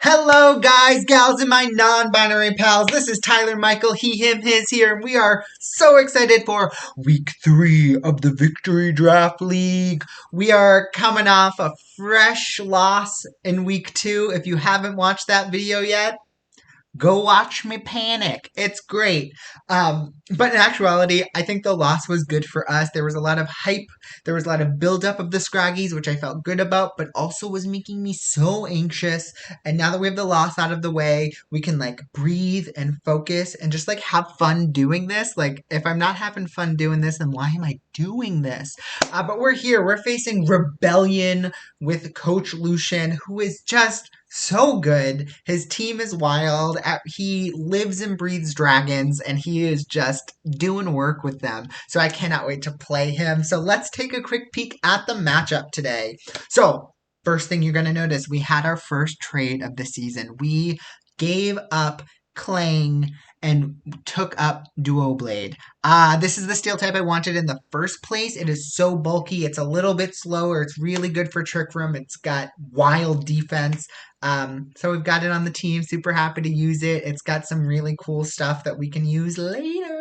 Hello, guys, gals, and my non-binary pals. This is Tyler, Michael, he, him, his here, and we are so excited for week 3 of the Victory Draft League. We are coming off a fresh loss in week 2. If you haven't watched that video yet, go watch me panic. It's great. But in actuality, I think the loss was good for us. There was a lot of hype. There was a lot of buildup of the Scraggies, which I felt good about, but also was making me so anxious. And now that we have the loss out of the way, we can breathe and focus and just have fun doing this. If I'm not having fun doing this, then why am I doing this? But we're here. We're facing Rebellion with Coach Lucian, who is just so good. His team is wild. He lives and breathes dragons, and he is just doing work with them. So I cannot wait to play him. So let's take a quick peek at the matchup today. So first thing you're going to notice, we had our first trade of the season. We gave up Clang and took up Duo Blade. This is the steel type I wanted in the first place. It is so bulky. It's a little bit slower. It's really good for Trick Room. It's got wild defense. So we've got it on the team. Super happy to use it. It's got some really cool stuff that we can use later.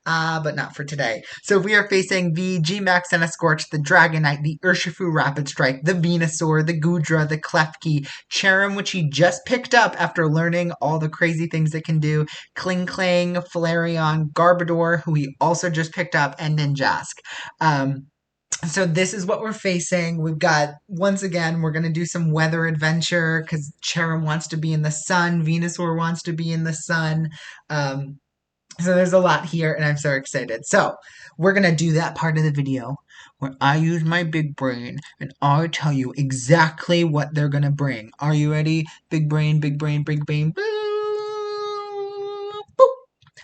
But not for today. So we are facing the G-Max and a Scorch, the Dragonite, the Urshifu Rapid Strike, the Venusaur, the Goodra, the Klefki, Cherrim, which he just picked up after learning all the crazy things it can do, Kling Klang, Flareon, Garbodor, who he also just picked up, and Ninjask. So this is what we're facing. We've got, once again, we're going to do some weather adventure because Cherrim wants to be in the sun. Venusaur wants to be in the sun. So there's a lot here, and I'm so excited. So we're going to do that part of the video where I use my big brain, and I tell you exactly what they're going to bring. Are you ready? Big brain, big brain, big brain.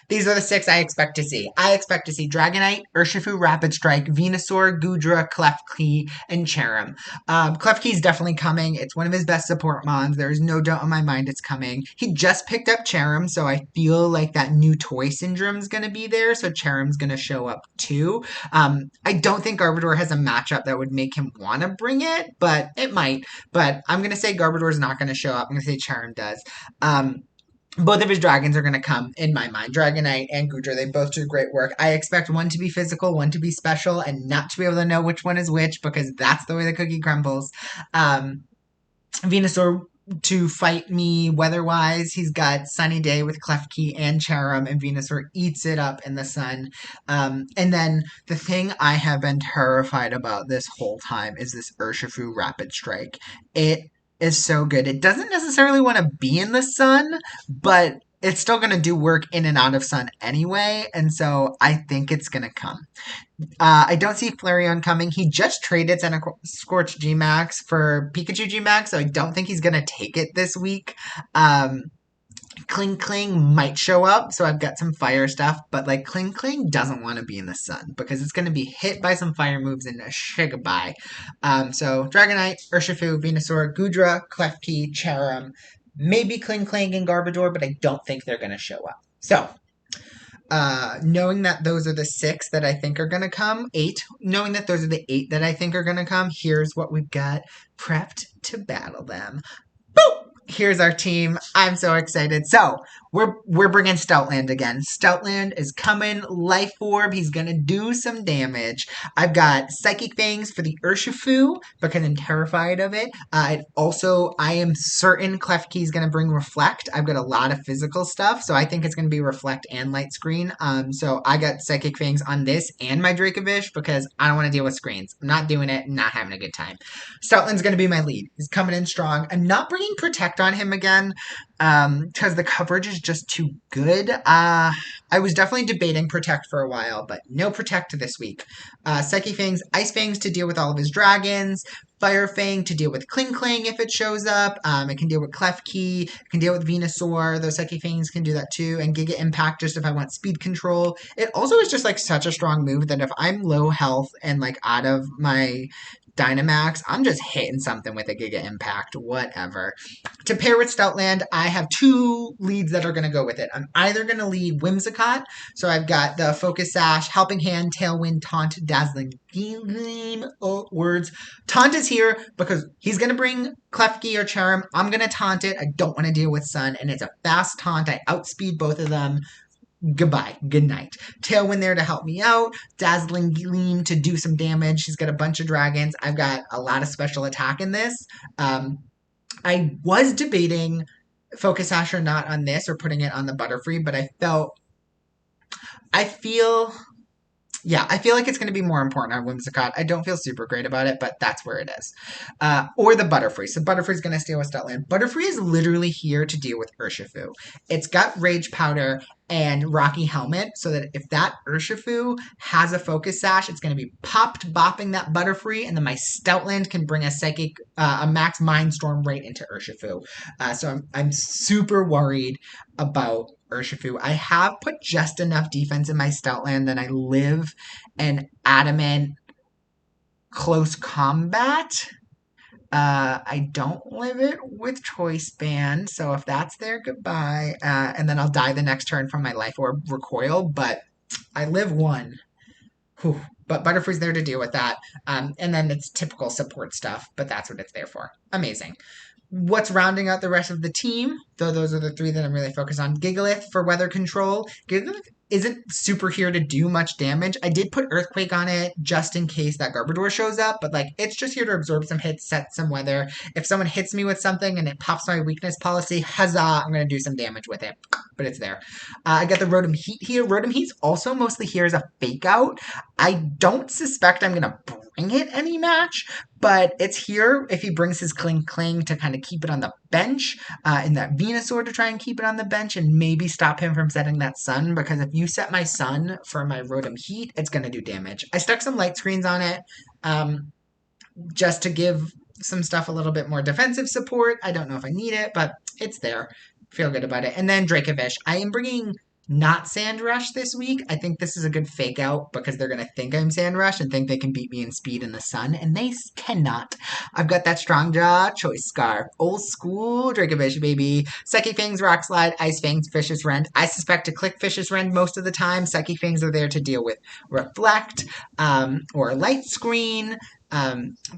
These are the 6 I expect to see. I expect to see Dragonite, Urshifu Rapid Strike, Venusaur, Goodra, Klefki, and Cherrim. Klefki is definitely coming. It's one of his best support mons. There's no doubt in my mind it's coming. He just picked up Cherrim, so I feel like that new toy syndrome is going to be there, so Cherrim's going to show up too. I don't think Garbodor has a matchup that would make him want to bring it, but it might. But I'm going to say Garbodor's not going to show up. I'm going to say Cherrim does. Both of his dragons are going to come, in my mind. Dragonite and Goodra, they both do great work. I expect one to be physical, one to be special, and not to be able to know which one is which, because that's the way the cookie crumbles. Venusaur to fight me weather-wise. He's got Sunny Day with Klefki and Cherrim, and Venusaur eats it up in the sun. And then the thing I have been terrified about this whole time is this Urshifu Rapid Strike. It is so good. It doesn't necessarily want to be in the sun, but it's still going to do work in and out of sun anyway, and so I think it's going to come. I don't see Flareon coming. He just traded Scorch G-Max for Pikachu G-Max, so I don't think he's going to take it this week. Kling Kling might show up, so I've got some fire stuff, but Kling Kling doesn't want to be in the sun because it's going to be hit by some fire moves and a shigabye. So Dragonite, Urshifu, Venusaur, Goodra, Klefki, Cherrim, maybe Kling Kling and Garbodor, but I don't think they're going to show up. So knowing that those are the 6 that I think are going to come, 8, knowing that those are the 8 that I think are going to come, here's what we've got prepped to battle them. Boop! Here's our team. I'm so excited. So we're bringing Stoutland again. Stoutland is coming. Life Orb. He's going to do some damage. I've got Psychic Fangs for the Urshifu because I'm terrified of it. I am certain Klefki is going to bring Reflect. I've got a lot of physical stuff, so I think it's going to be Reflect and Light Screen. So I got Psychic Fangs on this and my Dracovish because I don't want to deal with screens. I'm not doing it. I'm not having a good time. Stoutland's going to be my lead. He's coming in strong. I'm not bringing Protect on him again because the coverage is just too good. I was definitely debating Protect for a while, but no Protect this week. Psychic Fangs, Ice Fangs to deal with all of his dragons, Fire Fang to deal with Kling Klang if it shows up. It can deal with Klefki, it can deal with Venusaur. Those Psychic Fangs can do that too. And Giga Impact just if I want speed control. It also is just such a strong move that if I'm low health and out of my Dynamax, I'm just hitting something with a Giga Impact, whatever. To pair with Stoutland, I have 2 leads that are going to go with it. I'm either going to lead Whimsicott, so I've got the Focus Sash, Helping Hand, Tailwind, Taunt, Dazzling Gleam, words. Taunt is here because he's going to bring Klefki or Charm. I'm going to taunt it. I don't want to deal with Sun, and it's a fast taunt. I outspeed both of them. Goodbye. Good night. Tailwind there to help me out. Dazzling Gleam to do some damage. She's got a bunch of dragons. I've got a lot of special attack in this. I was debating Focus Sash or not on this or putting it on the Butterfree, but I feel like it's going to be more important on Whimsicott. I don't feel super great about it, but that's where it is. Or the Butterfree. So Butterfree's going to steal with Stoutland. Butterfree is literally here to deal with Urshifu. It's got Rage Powder and Rocky Helmet, so that if that Urshifu has a Focus Sash, it's going to be popped, bopping that Butterfree, and then my Stoutland can bring a Max Mindstorm right into Urshifu. So I'm super worried about Urshifu. I have put just enough defense in my Stoutland that I live an Adamant Close Combat. I don't live it with Choice Band, so if that's there, goodbye. And then I'll die the next turn from my Life Orb Recoil, but I live 1. Whew. But Butterfree's there to deal with that. And then it's typical support stuff, but that's what it's there for. Amazing. What's rounding out the rest of the team, though those are the 3 that I'm really focused on. Gigalith for weather control. Gigalith isn't super here to do much damage. I did put Earthquake on it just in case that Garbodor shows up, but like it's just here to absorb some hits, set some weather. If someone hits me with something and it pops my weakness policy, huzzah, I'm going to do some damage with it. But it's there. I got the Rotom Heat here. Rotom Heat's also mostly here as a fake out. I don't suspect I'm going to bring it any match, but it's here if he brings his Kling Kling to kind of keep it on the bench, and that Venusaur to try and keep it on the bench and maybe stop him from setting that Sun, because if you set my Sun for my Rotom Heat, it's going to do damage. I stuck some light screens on it just to give some stuff a little bit more defensive support. I don't know if I need it, but it's there. Feel good about it. And then Dracovish. I am bringing not Sandrush this week. I think this is a good fake out because they're going to think I'm Sandrush and think they can beat me in speed in the Sun, and they cannot. I've got that Strong Jaw, Choice Scarf, old school Dracovish, baby. Psychic Fangs, Rock Slide, Ice Fangs, Vicious Rend. I suspect to click Vicious Rend most of the time. Psychic Fangs are there to deal with Reflect or Light Screen.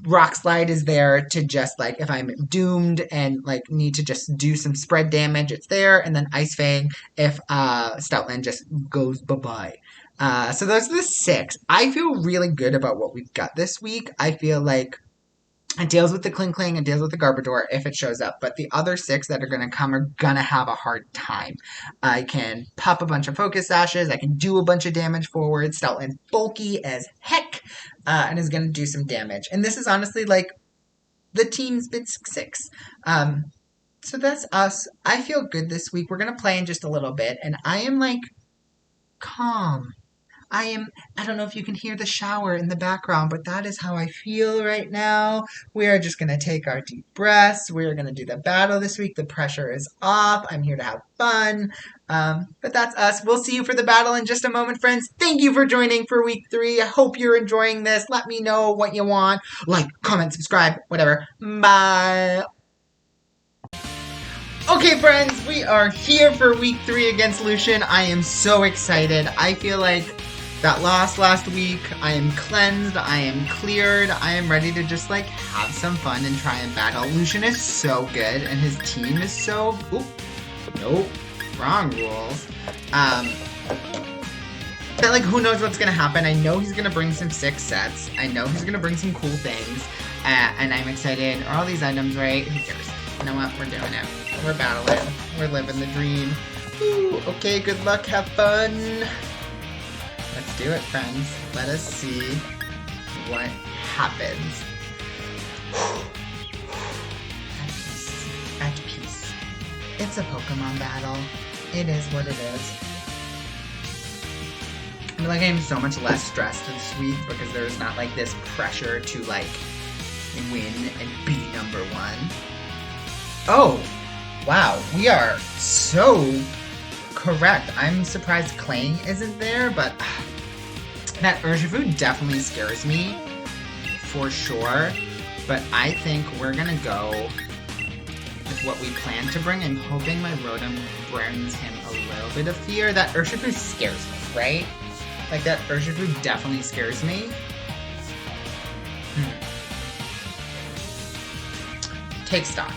Rock Slide is there to just, like, if I'm doomed and, like, need to just do some spread damage, it's there. And then Ice Fang if Stoutland just goes bye-bye. So those are the 6. I feel really good about what we've got this week. I feel like it deals with the Kling Kling and deals with the Garbodor if it shows up. But the other 6 that are going to come are going to have a hard time. I can pop a bunch of Focus Sashes. I can do a bunch of damage forward. Stoutland bulky as heck and is going to do some damage. And this is honestly like the team's bit 6. So that's us. I feel good this week. We're going to play in just a little bit. And I am like calm. I don't know if you can hear the shower in the background, but that is how I feel right now. We are just going to take our deep breaths. We're going to do the battle this week. The pressure is off. I'm here to have fun. But that's us. We'll see you for the battle in just a moment, friends. Thank you for joining for week 3. I hope you're enjoying this. Let me know what you want. Like, comment, subscribe, whatever. Bye. Okay, friends, we are here for week 3 against Lucian. I am so excited. I feel like that loss last week, I am cleansed, I am cleared, I am ready to just, like, have some fun and try and battle. Lucian is so good, and his team is so... Oop. Nope. Wrong rules. But, like, who knows what's gonna happen. I know he's gonna bring some 6 sets. I know he's gonna bring some cool things. And I'm excited. Are all these items right? Who cares? You know what? We're doing it. We're battling. We're living the dream. Ooh, okay, good luck. Have fun. Let's do it, friends. Let us see what happens. At peace. At peace. It's a Pokemon battle. It is what it is. I feel like I'm so much less stressed this week because there's not, like, this pressure to, like, win and be number 1. Oh, wow. We are so correct. I'm surprised Clang isn't there, but that Urshifu definitely scares me for sure, but I think we're gonna go with what we plan to bring. I'm hoping my Rotom brings him a little bit of fear. That Urshifu scares me, right? Like, that Urshifu definitely scares me. Take stock.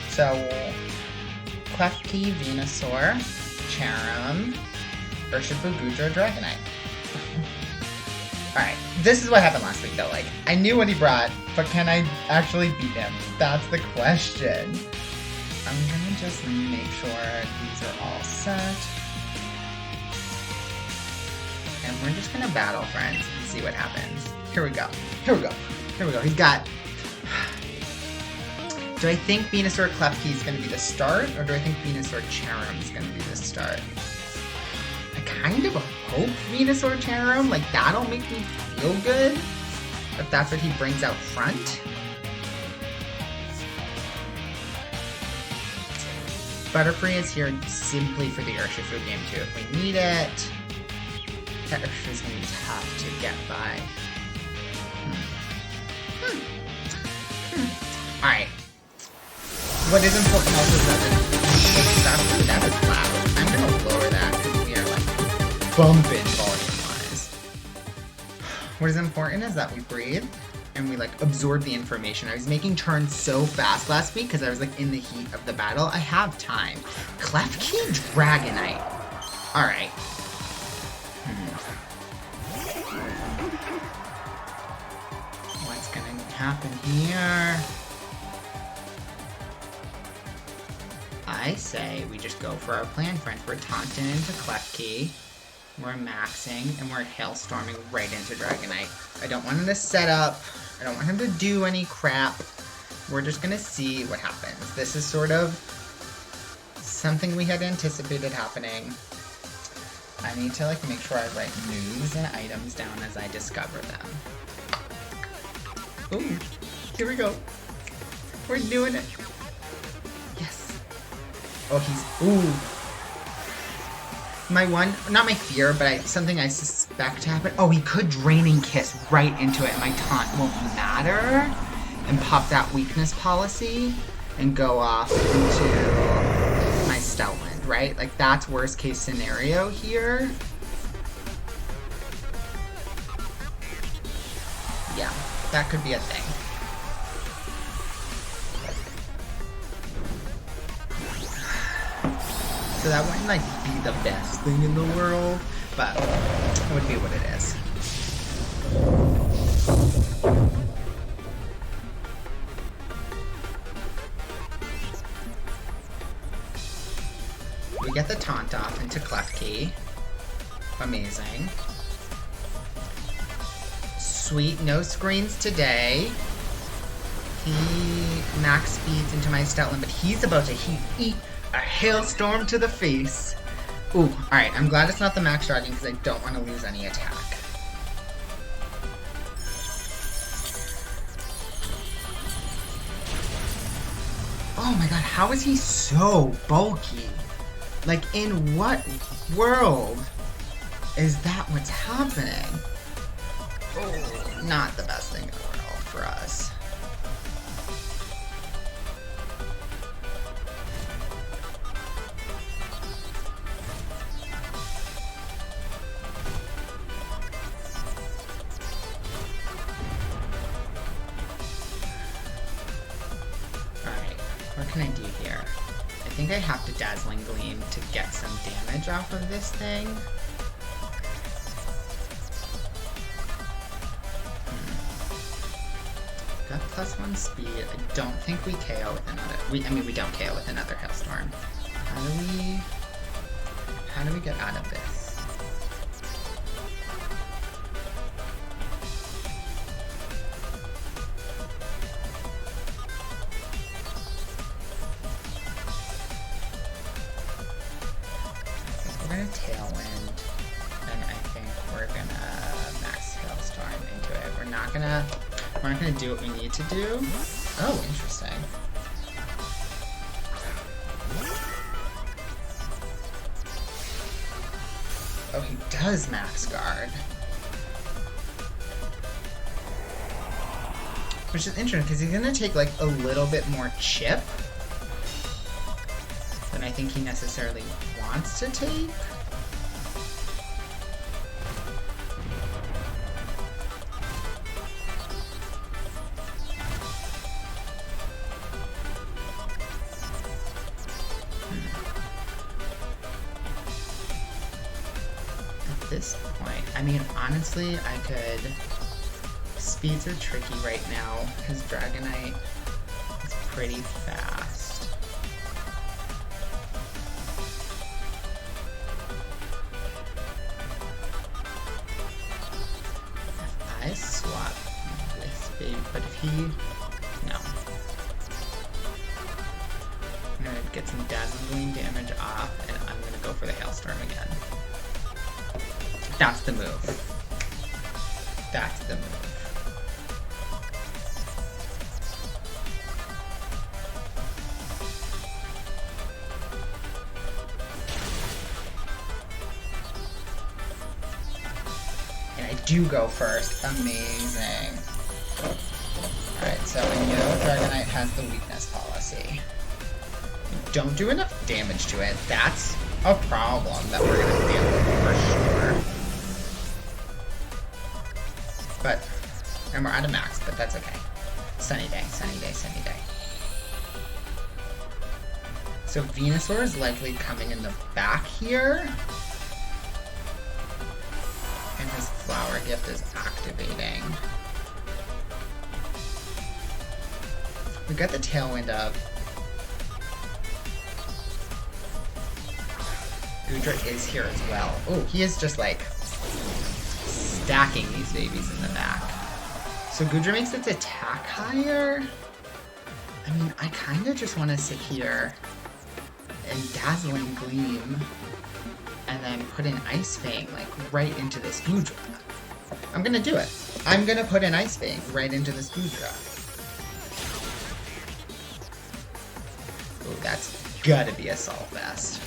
So, Klefki, Venusaur, Charum, Urshifu, Goodra, Dragonite. Alright, this is what happened last week though. Like, I knew what he brought, but can I actually beat him? That's the question. I'm gonna just make sure these are all set. And we're just gonna battle, friends, and see what happens. Here we go. Here we go. Here we go. He's got... Do I think Venusaur Klefki is going to be the start, or do I think Venusaur Charum is going to be the start? I kind of hope Venusaur Charum, like, that'll make me feel good, if that's what he brings out front. Butterfree is here simply for the Urshifu game, too, if we need it. That Urshifu is going to be tough to get by. Alright. What is important also is that is loud. I'm gonna lower that because we are like bumping volume-wise. What is important is that we breathe and we like absorb the information. I was making turns so fast last week because I was like in the heat of the battle. I have time. Klefki Dragonite. Alright. What's gonna happen here? I say we just go for our plan, friends. We're taunting into Klefki, we're maxing, and we're hailstorming right into Dragonite. I don't want him to set up, I don't want him to do any crap. We're just gonna see what happens. This is sort of something we had anticipated happening. I need to like make sure I write news and items down as I discover them. Ooh, here we go. We're doing it. Oh, he's... Ooh. My one... Not my fear, but something I suspect to happen. Oh, he could Draining Kiss right into it, and my taunt won't matter. And pop that weakness policy and go off into my Stoutland, right? Like, that's worst case scenario here. Yeah, that could be a thing. So that wouldn't like be the best thing in the world, but it would be what it is. We get the taunt off into Klefki. Amazing. Sweet, no screens today. He max speeds into my Stoutland, but he's about to eat a hailstorm to the face. Ooh, alright, I'm glad it's not the Max Dragon because I don't want to lose any attack. Oh my god, how is he so bulky? Like, in what world is that what's happening? Oh, not the best thing in the world for us. What can I do here? I think I have to Dazzling Gleam to get some damage off of this thing. Got +1 speed. I don't think we KO with another... I mean, we don't KO with another Hailstorm. How do we get out of this? We're gonna Tailwind, and I think we're gonna max Hailstorm into it. We're not gonna do what we need to do. Oh, interesting. Oh, he does max guard. Which is interesting, because he's going to take, like, a little bit more chip than I think he necessarily wants to take. At this point, I mean, honestly, I could... Speeds are tricky right now, because Dragonite is pretty fast. If I swap this baby, but if he... No. I'm gonna get some dazzling damage off, and I'm gonna go for the Hailstorm again. That's the move. That's the move. Do go first. Amazing. Alright, so we know Dragonite has the weakness policy. Don't do enough damage to it. That's a problem that we're going to deal with for sure. But, and we're out of max, but that's okay. Sunny day, sunny day, sunny day. So Venusaur is likely coming in the back here. And his Flower Gift is activating. We got the Tailwind up. Goodra is here as well. Oh, he is just like stacking these babies in the back. So Goodra makes its attack higher. I mean, I kind of just want to sit here and Dazzling Gleam and then put an Ice Fang, like, right into this Goodra. I'm gonna do it. I'm gonna put an Ice Fang right into this Goodra. Oh, that's gotta be Assault Vest.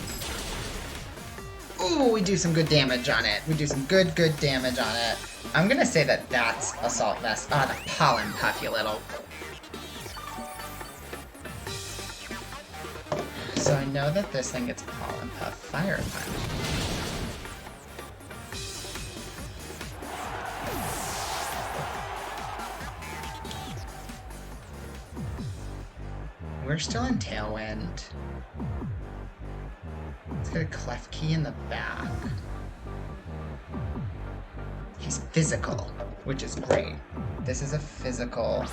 Ooh, we do some good damage on it. We do some good damage on it. I'm gonna say that that's Assault Vest. Ah, the Pollen Puff, you little... So I know that this thing gets Pollen Puff, Fire Punch. We're still in Tailwind. Let's get a Klefki in the back. He's physical, which is great. This is a physical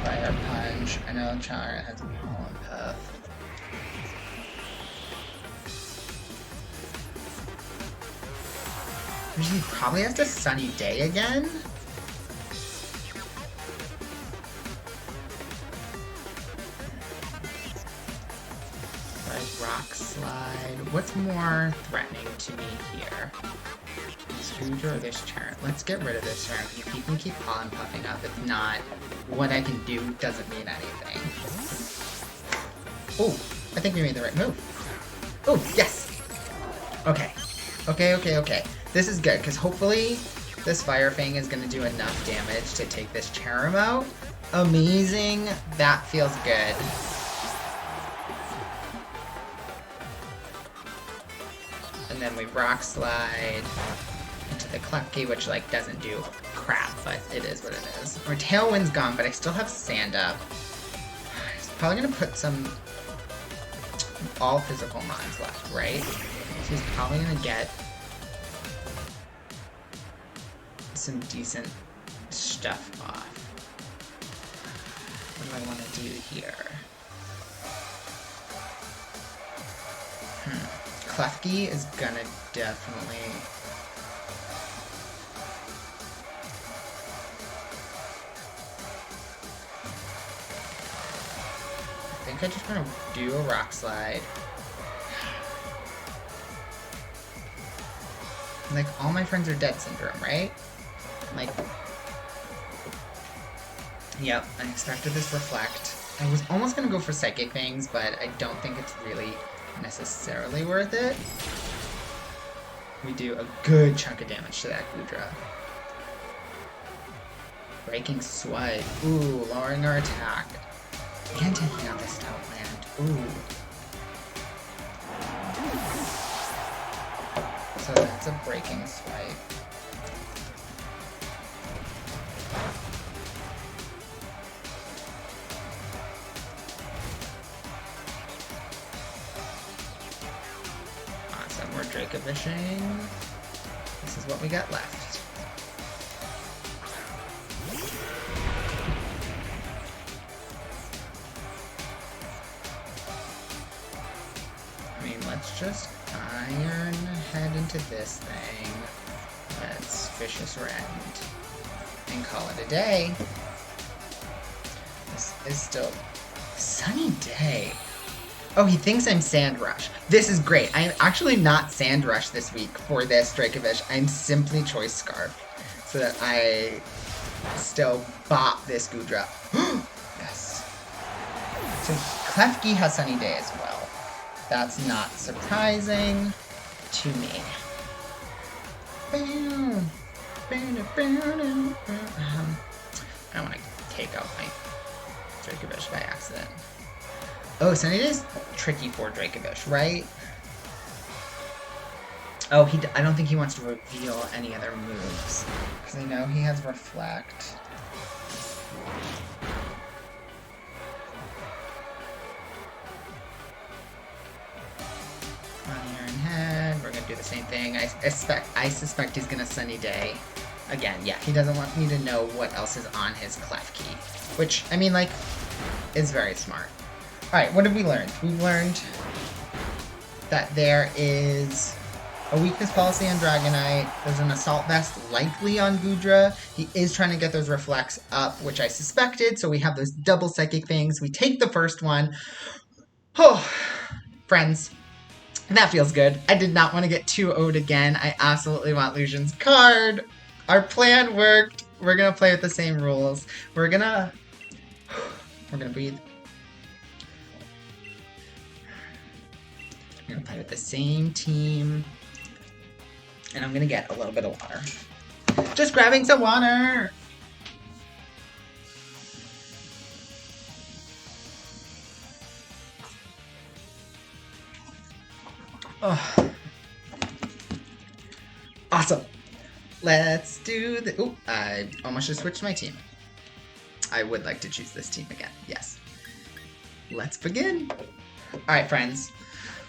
Fire Punch. I know Char has Pollen Puff. He probably has to Sunny Day again. Rock Slide. What's more threatening to me here? This Goodra or this Churn? Let's get rid of this Churn. If he can keep Pollen Puffing up, if not, what I can do doesn't mean anything. Oh, I think we made the right move. Oh, yes! Okay. Okay. This is good, because hopefully this Fire Fang is going to do enough damage to take this Cherrim out. Amazing. That feels good. And then we Rock Slide into the Klefki, which, like, doesn't do crap, but it is what it is. Our Tailwind's gone, but I still have Sand Up. He's probably going to put some all physical mons left, right? So he's probably going to get some decent stuff off. What do I want to do here? Klefki is gonna definitely... I think I just want to do a Rock Slide. Like, all my friends are dead syndrome, right? Like... Yep, I expected this Reflect. I was almost gonna go for Psychic Fangs, but I don't think it's really necessarily worth it. We do a good chunk of damage to that Goodra. Breaking Swipe. Ooh, lowering our attack. And taking out the Stoutland. Ooh. So that's a Breaking Swipe. Awesome, we're Draco-Vishing. This is what we got left. I mean, let's just Iron head into this thing. Let's Vicious Rend and call it a day. This is still a sunny day. Oh, he thinks I'm Sandrush. This is great. I'm actually not Sandrush this week for this Dracovish. I'm simply Choice Scarf. So that I still bop this Goodra. Yes. So Klefki has Sunny Day as well. That's not surprising to me. I don't want to take out my Dracovish by accident. Oh, Sunny Day is tricky for Dracovish, right? Oh, I don't think he wants to reveal any other moves. Because I know he has Reflect. Iron Head, we're going to do the same thing. I suspect he's going to Sunny Day. Again, yeah, he doesn't want me to know what else is on his Klefki. Which, I mean, like, is very smart. Alright, what have we learned? We've learned that there is a weakness policy on Dragonite. There's an Assault Vest likely on Goodra. He is trying to get those Reflects up, which I suspected, so we have those double Psychic things. We take the first one. Oh, friends, that feels good. I did not want to get 2-0'd again. I absolutely want Lucian's card. Our plan worked. We're going to play with the same rules. We're going to breathe. I'm gonna play with the same team, and I'm gonna get a little bit of water. Just grabbing some water! Oh. Awesome! Let's do the... Ooh, I almost just switched my team. I would like to choose this team again, yes. Let's begin! Alright, friends.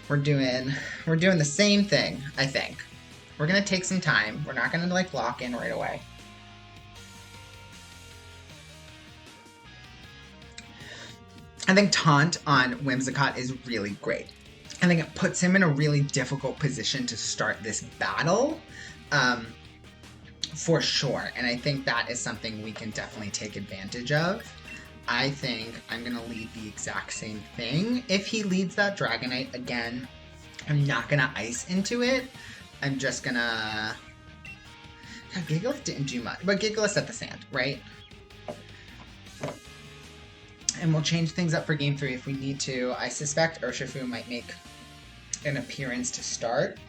We're doing the same thing, I think. We're gonna take some time. We're not gonna like lock in right away. I think Taunt on Whimsicott is really great. I think it puts him in a really difficult position to start this battle, for sure. And I think that is something we can definitely take advantage of. I think I'm going to lead the exact same thing. If he leads that Dragonite again, I'm not going to Ice into it. I'm just going to... God, Gigalith didn't do much, but Gigalith set the sand, right? And we'll change things up for Game 3 if we need to. I suspect Urshifu might make an appearance to start.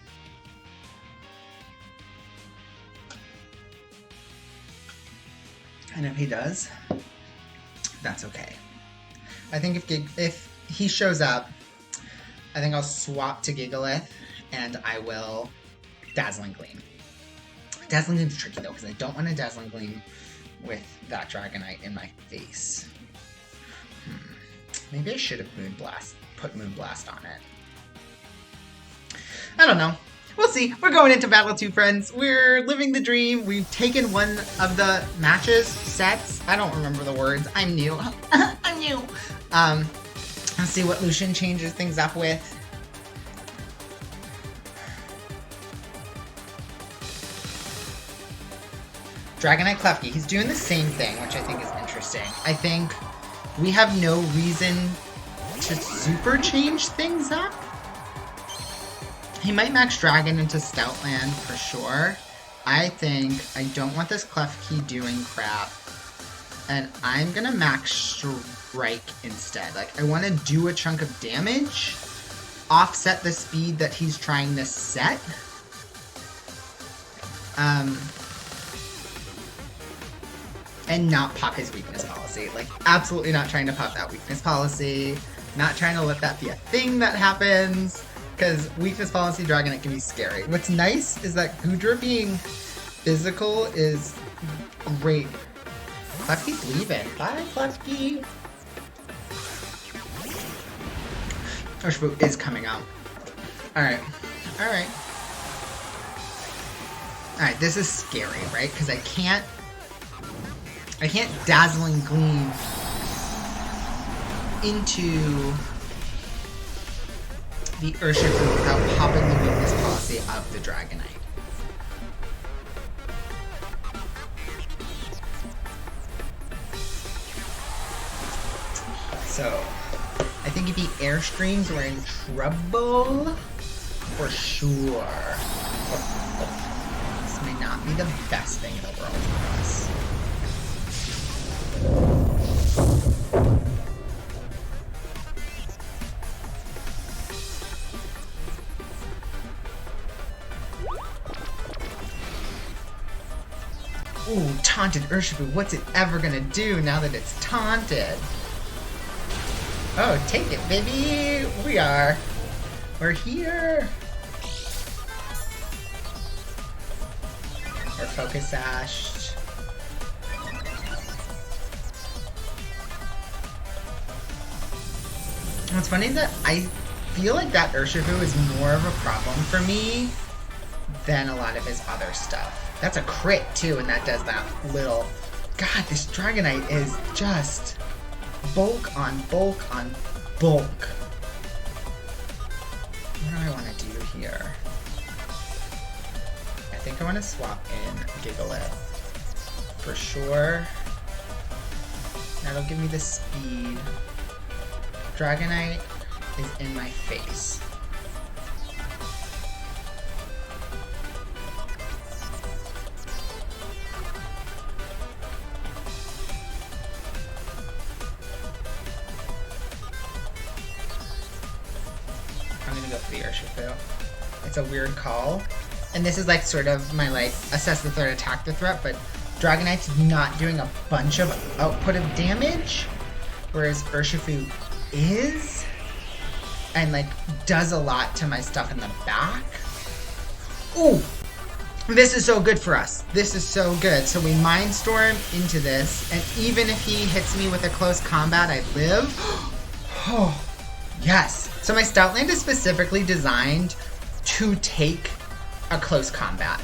And if he does... that's okay. I think if he shows up, I think I'll swap to Gigalith, and I will Dazzling Gleam. Dazzling Gleam's tricky though, because I don't want to Dazzling Gleam with that Dragonite in my face. Maybe I should have put Moonblast on it. I don't know. We'll see. We're going into Battle 2, friends. We're living the dream. We've taken one of the sets. I don't remember the words. I'm new. I'm new. Let's see what Lucian changes things up with. Dragonite Klefki. He's doing the same thing, which I think is interesting. I think we have no reason to super change things up. He might max Dragon into Stoutland for sure. I think I don't want this Klefki doing crap. And I'm gonna max Strike instead. Like, I want to do a chunk of damage, offset the speed that he's trying to set. and not pop his weakness policy. Like, absolutely not trying to pop that weakness policy. Not trying to let that be a thing that happens. Because weakness policy Dragonite can be scary. What's nice is that Goodra being physical is great. Klefki's leaving. Bye, Klefki. Urshifu is coming out. Alright. Alright. Alright, this is scary, right? Because I can't Dazzling Gleam into the Urshifu without popping the weakness policy of the Dragonite. So, I think if he Airstreams, we're in trouble. For sure. This may not be the best thing in the world for us. Ooh, taunted Urshifu. What's it ever gonna do now that it's taunted? Oh, take it, baby! We're here! We're focus sashed. What's funny is that I feel like that Urshifu is more of a problem for me than a lot of his other stuff. That's a crit too, and that does that little... God, this Dragonite is just bulk on bulk on bulk. What do I want to do here? I think I want to swap in Gigalith. For sure. That'll give me the speed. Dragonite is in my face. I'm gonna go for the Urshifu. It's a weird call. And this is like sort of my like assess the threat, attack the threat, but Dragonite's not doing a bunch of output of damage, whereas Urshifu is, and like does a lot to my stuff in the back. Ooh! This is so good for us. This is so good. So we Mindstorm into this, and even if he hits me with a close combat, I live. Oh, yes. So my Stoutland is specifically designed to take a close combat.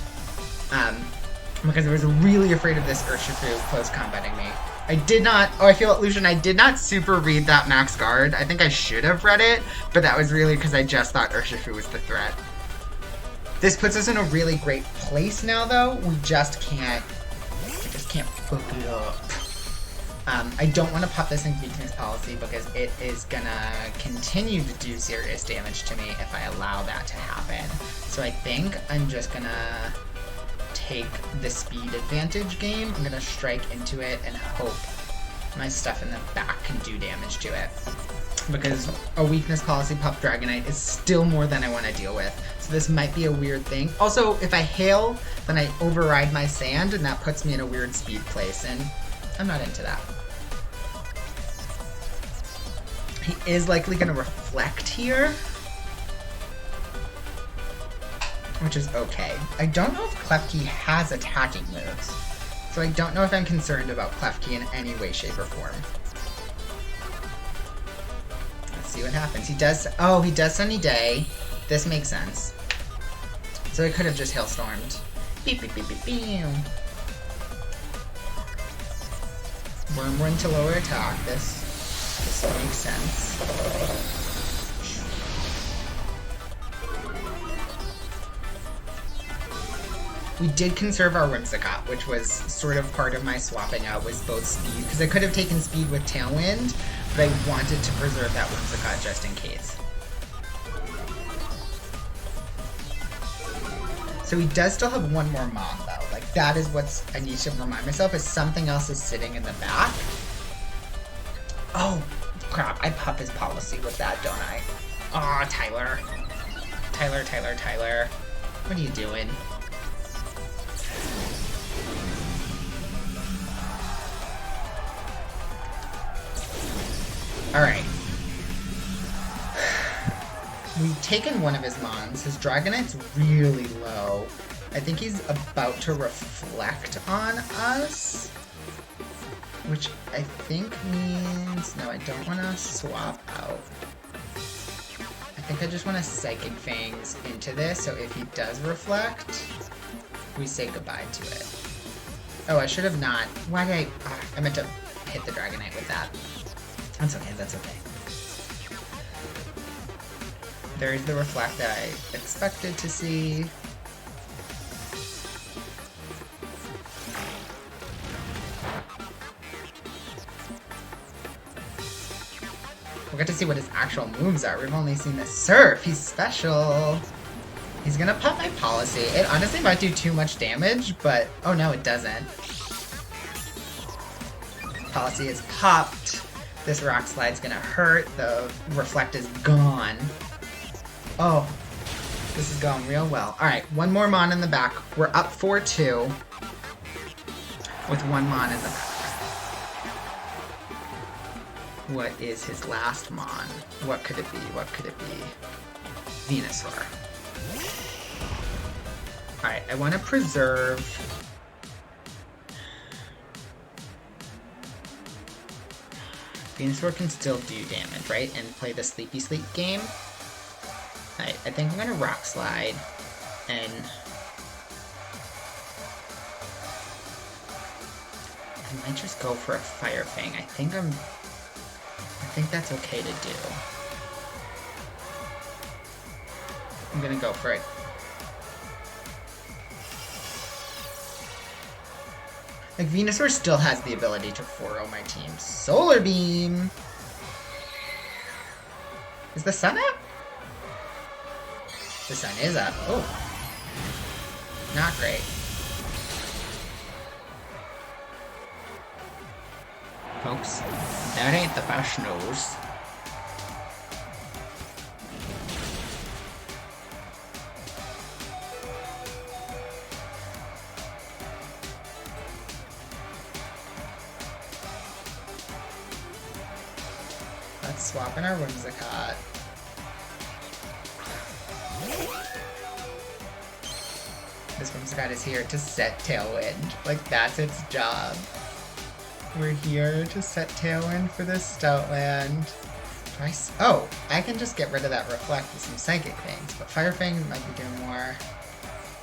Because I was really afraid of this Urshifu close combating me. I did not, I feel Lucian, I did not super read that max guard. I think I should have read it, but that was really because I just thought Urshifu was the threat. This puts us in a really great place now though. We just can't fuck it up. I don't want to pop this in weakness policy because it is gonna continue to do serious damage to me if I allow that to happen. So I think I'm just gonna take the speed advantage game. I'm gonna strike into it and hope my stuff in the back can do damage to it. Because a weakness policy pop Dragonite is still more than I want to deal with. So this might be a weird thing. Also, if I hail, then I override my sand and that puts me in a weird speed place, and I'm not into that. He is likely going to reflect here, which is okay. I don't know if Klefki has attacking moves, so I don't know if I'm concerned about Klefki in any way, shape, or form. Let's see what happens. He does, oh, he does Sunny Day. This makes sense. So I could have just Hailstormed. Beep, beep, beep, beep, beep. Wormwind to lower attack. This makes sense. We did conserve our Whimsicott, which was sort of part of my swapping out, was both speed, because I could have taken speed with Tailwind, but I wanted to preserve that Whimsicott just in case. So he does still have one more Mom, though. Like, that is what I need to remind myself, is something else is sitting in the back. Oh, crap. I pop his policy with that, don't I? Aw, Tyler. Tyler. What are you doing? Alright. We've taken one of his mons. His Dragonite's really low. I think he's about to reflect on us. Which I think means... No, I don't want to swap out. I think I just want to Psychic Fangs into this, so if he does reflect, we say goodbye to it. Oh, I should have not. Why did I meant to hit the Dragonite with that. That's okay, that's okay. There's the reflect that I expected to see. We'll get to see what his actual moves are. We've only seen the Surf. He's special. He's gonna pop my Policy. It honestly might do too much damage, but... Oh no, it doesn't. Policy is popped. This Rock Slide's gonna hurt. The Reflect is gone. Oh. This is going real well. Alright, one more Mon in the back. We're up 4-2. With one Mon in the back. What is his last Mon? What could it be? What could it be? Venusaur. Alright, I want to preserve... Venusaur can still do damage, right? And play the Sleepy Sleep game. Alright, I think I'm going to Rock Slide. And... I might just go for a Fire Fang. I think that's okay to do. I'm gonna go for it. Like, Venusaur still has the ability to 4-0 my team. Solar Beam! Is the sun up? The sun is up. Oh. Not great. Folks, that ain't the best news. Let's swap in our Whimsicott. This Whimsicott is here to set Tailwind. Like, that's its job. We're here to set Tailwind for this Stoutland. Oh, I can just get rid of that Reflect with some Psychic Fangs, but Fire Fang might be doing more.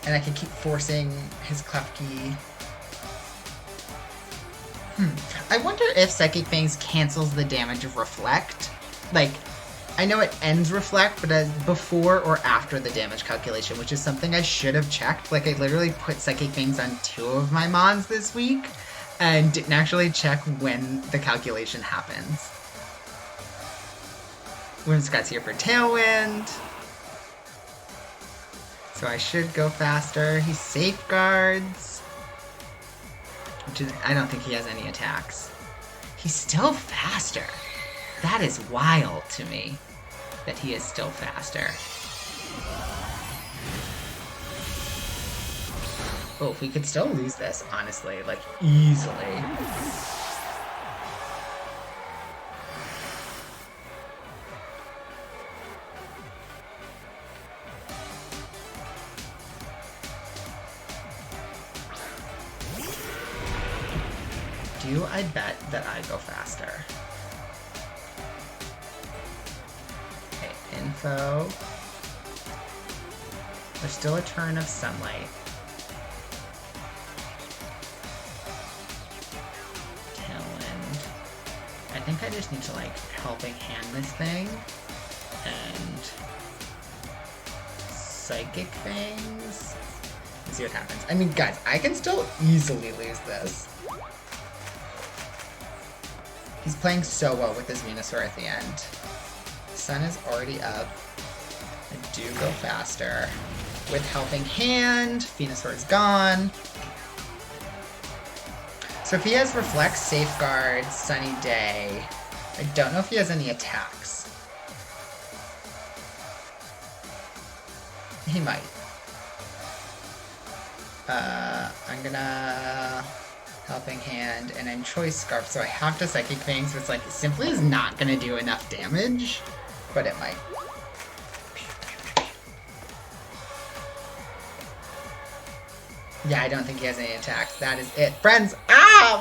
And I can keep forcing his Klefki. I wonder if Psychic Fangs cancels the damage of Reflect. Like, I know it ends Reflect, but as before or after the damage calculation, which is something I should have checked. Like, I literally put Psychic Fangs on 2 of my Mons this week, and didn't actually check when the calculation happens. Whimsicott's here for Tailwind. So I should go faster. He safeguards. Which is, I don't think he has any attacks. He's still faster. That is wild to me, that he is still faster. Oh, if we could still lose this, honestly, like, easily. Do I bet that I go faster? Okay, info. There's still a turn of Sunlight. I think I just need to, like, Helping Hand this thing, and Psychic Fangs, and see what happens. I mean, guys, I can still easily lose this. He's playing so well with his Venusaur at the end. Sun is already up. I do go faster. With Helping Hand, Venusaur is gone. So if he has Reflect, Safeguard, Sunny Day, I don't know if he has any attacks. He might. I'm gonna Helping Hand, and I'm Choice Scarf, so I have to Psychic Fangs, which like simply is not gonna do enough damage, but it might. Yeah, I don't think he has any attacks. That is it. Friends,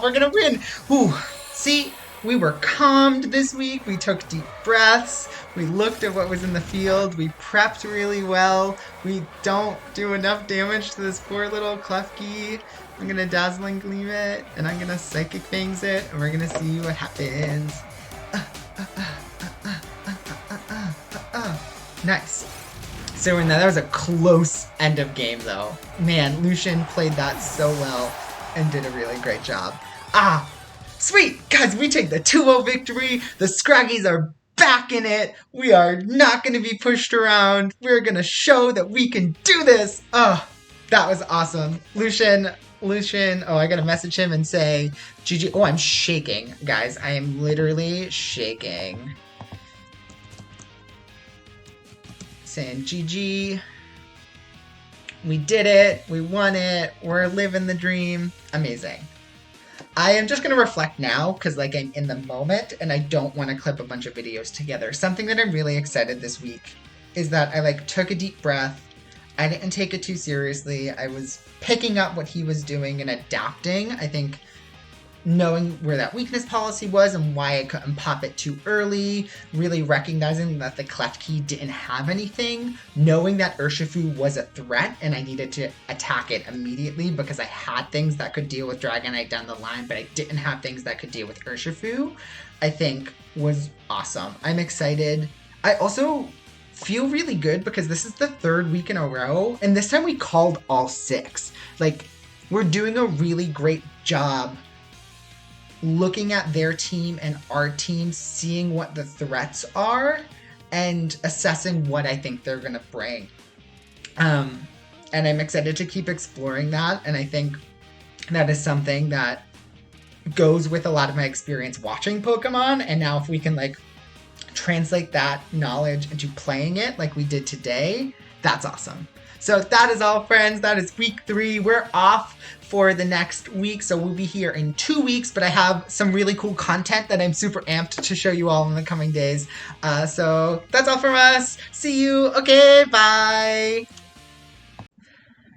we're gonna win! Whew. See, we were calmed this week. We took deep breaths. We looked at what was in the field. We prepped really well. We don't do enough damage to this poor little Klefki. I'm gonna Dazzling Gleam it, and I'm gonna Psychic Fangs it, and we're gonna see what happens. Nice. So that was a close end of game though. Man, Lucian played that so well and did a really great job. Sweet! Guys, we take the 2-0 victory. The Scraggies are back in it. We are not going to be pushed around. We're going to show that we can do this. That was awesome. Lucian, I got to message him and say, GG. Oh, I'm shaking, guys. I am literally shaking. Saying GG. We did it. We won it. We're living the dream. Amazing. I am just going to reflect now because like I'm in the moment and I don't want to clip a bunch of videos together. Something that I'm really excited this week is that I like took a deep breath. I didn't take it too seriously. I was picking up what he was doing and adapting. I think knowing where that weakness policy was and why I couldn't pop it too early, really recognizing that the Klefki didn't have anything, knowing that Urshifu was a threat and I needed to attack it immediately because I had things that could deal with Dragonite down the line, but I didn't have things that could deal with Urshifu, I think was awesome. I'm excited. I also feel really good because this is the 3rd week in a row, and this time we called all 6. Like, we're doing a really great job looking at their team and our team, seeing what the threats are, and assessing what I think they're going to bring. And I'm excited to keep exploring that, and I think that is something that goes with a lot of my experience watching Pokemon, and now if we can, like, translate that knowledge into playing it like we did today, that's awesome. So that is all, friends. That is week 3. We're off for the next week, so we'll be here in 2 weeks, but I have some really cool content that I'm super amped to show you all in the coming days. So that's all from us. See you. Okay, bye.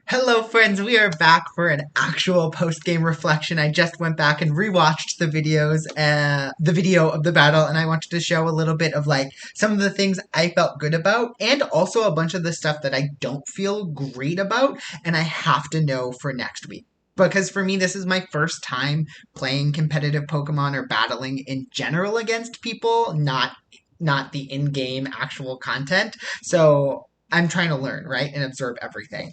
Hello friends, we are back for an actual post-game reflection. I just went back and rewatched the video of the battle, and I wanted to show a little bit of like some of the things I felt good about, and also a bunch of the stuff that I don't feel great about, and I have to know for next week. Because for me, this is my first time playing competitive Pokemon or battling in general against people, not the in-game actual content. So I'm trying to learn, right, and absorb everything.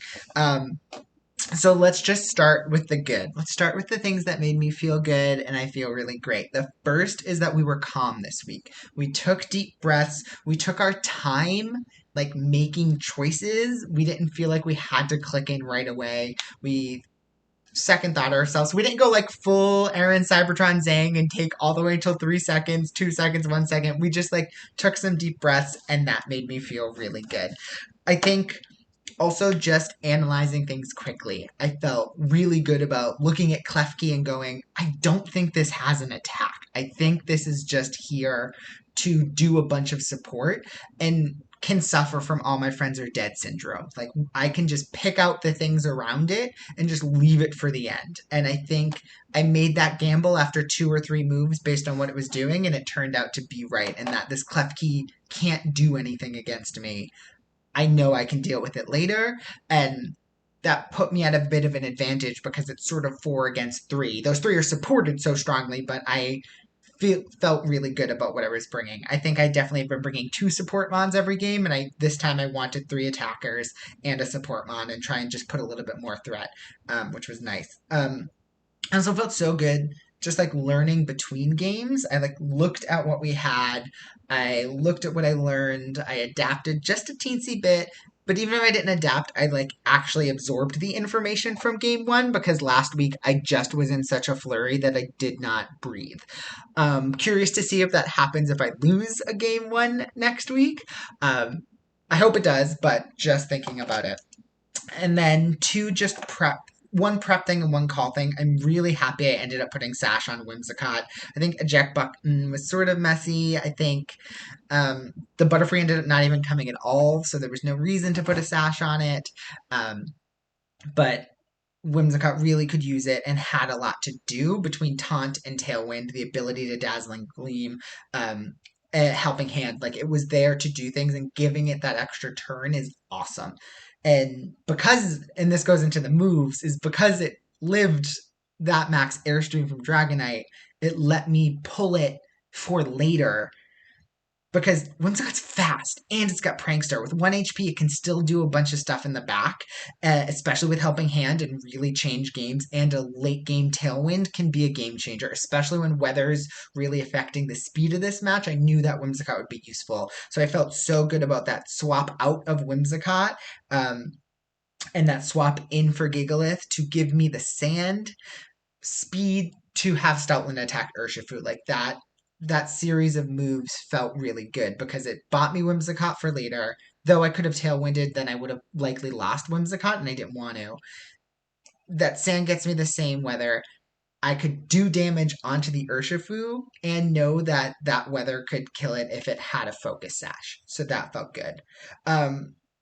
So let's just start with the good. Let's start with the things that made me feel good and I feel really great. The first is that we were calm this week. We took deep breaths. We took our time, like, making choices. We didn't feel like we had to click in right away. We second thought ourselves. We didn't go like full Aaron Cybertron Zang and take all the way until 3 seconds, 2 seconds, 1 second. We just like took some deep breaths and that made me feel really good. I think also just analyzing things quickly. I felt really good about looking at Klefki and going, I don't think this has an attack. I think this is just here to do a bunch of support and can suffer from all my friends are dead syndrome. Like, I can just pick out the things around it and just leave it for the end. And I think I made that gamble after 2 or 3 moves based on what it was doing, and it turned out to be right, and that this Klefki can't do anything against me. I know I can deal with it later, and that put me at a bit of an advantage because it's sort of 4 against 3. Those 3 are supported so strongly, but I felt really good about what I was bringing. I think I definitely have been bringing 2 support mons every game, and this time I wanted 3 attackers and a support mon and try and just put a little bit more threat, which was nice. I also felt so good just like learning between games. I like looked at what we had, I looked at what I learned, I adapted just a teensy bit, but even if I didn't adapt, I like actually absorbed the information from game 1 because last week I just was in such a flurry that I did not breathe. Curious to see if that happens if I lose a game 1 next week. I hope it does, but just thinking about it. And then 2, just prep one prep thing and one call thing. I'm really happy I ended up putting Sash on Whimsicott. I think Eject Button was sort of messy. I think the Butterfree ended up not even coming at all, so there was no reason to put a Sash on it. But Whimsicott really could use it and had a lot to do between Taunt and Tailwind, the ability to Dazzling Gleam, Helping Hand. Like, it was there to do things, and giving it that extra turn is awesome. And this goes into the moves, is because it lived that max Airstream from Dragonite, it let me pull it for later because Whimsicott's fast and it's got Prankster. With 1 HP, it can still do a bunch of stuff in the back, especially with Helping Hand, and really change games. And a late game Tailwind can be a game changer, especially when weather's really affecting the speed of this match. I knew that Whimsicott would be useful. So I felt so good about that swap out of Whimsicott. And that swap in for Gigalith to give me the sand speed to have Stoutland attack Urshifu. Like, that series of moves felt really good because it bought me Whimsicott for later. Though I could have Tailwinded, then I would have likely lost Whimsicott, and I didn't want to. That sand gets me the same weather. I could do damage onto the Urshifu and know that that weather could kill it if it had a focus sash. So that felt good.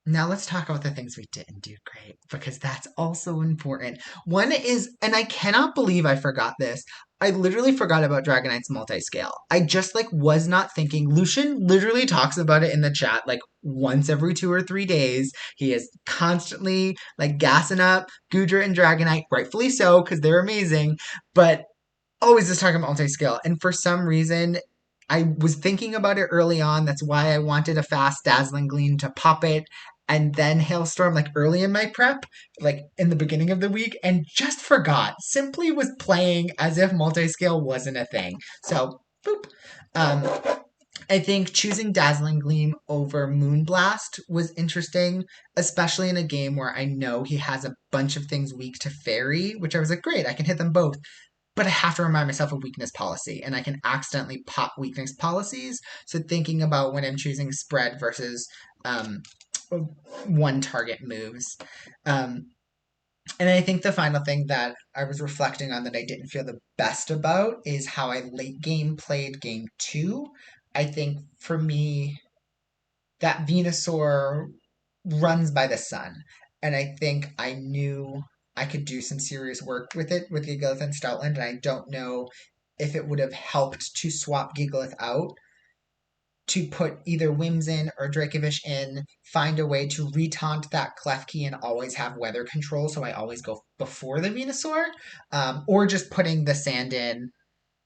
Now let's talk about the things we didn't do great, because that's also important. One is, and I cannot believe I forgot this, I literally forgot about Dragonite's multi-scale. I just was not thinking. Lucian literally talks about it in the chat once every 2 or 3 days. He is constantly gassing up Goodra and Dragonite, rightfully so, because they're amazing, but always just talking about multi-scale. And for some reason, I was thinking about it early on. That's why I wanted a fast Dazzling Gleam to pop it, and then Hailstorm early in my prep, in the beginning of the week, and just forgot. Simply was playing as if multi-scale wasn't a thing. So, boop. I think choosing Dazzling Gleam over Moonblast was interesting, especially in a game where I know he has a bunch of things weak to Fairy, which I was great, I can hit them both. But I have to remind myself of weakness policy, and I can accidentally pop weakness policies. So thinking about when I'm choosing spread versus one target moves. And I think the final thing that I was reflecting on that I didn't feel the best about is how I late game played game 2. I think for me, that Venusaur runs by the sun. And I think I knew I could do some serious work with it with Gigalith and Stoutland, and I don't know if it would have helped to swap Gigalith out to put either Wims in or Dracovish in, find a way to retaunt that Klefki and always have weather control, so I always go before the Venusaur, or just putting the sand in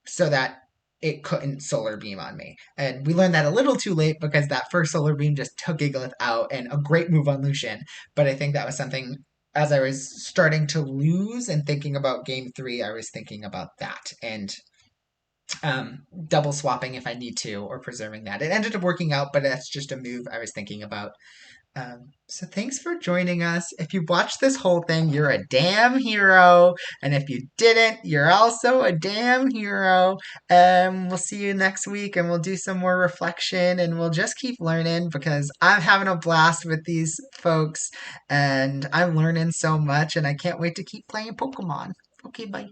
so that it couldn't Solar Beam on me. And we learned that a little too late because that first Solar Beam just took Gigalith out, and a great move on Lucian. But I think that was something, as I was starting to lose and thinking about game 3, I was thinking about that. And double swapping if I need to, or preserving that. It ended up working out, but that's just a move I was thinking about. So thanks for joining us. If you watched this whole thing, you're a damn hero. And if you didn't, you're also a damn hero. We'll see you next week, and we'll do some more reflection, and we'll just keep learning, because I'm having a blast with these folks, and I'm learning so much, and I can't wait to keep playing Pokemon. Okay, bye.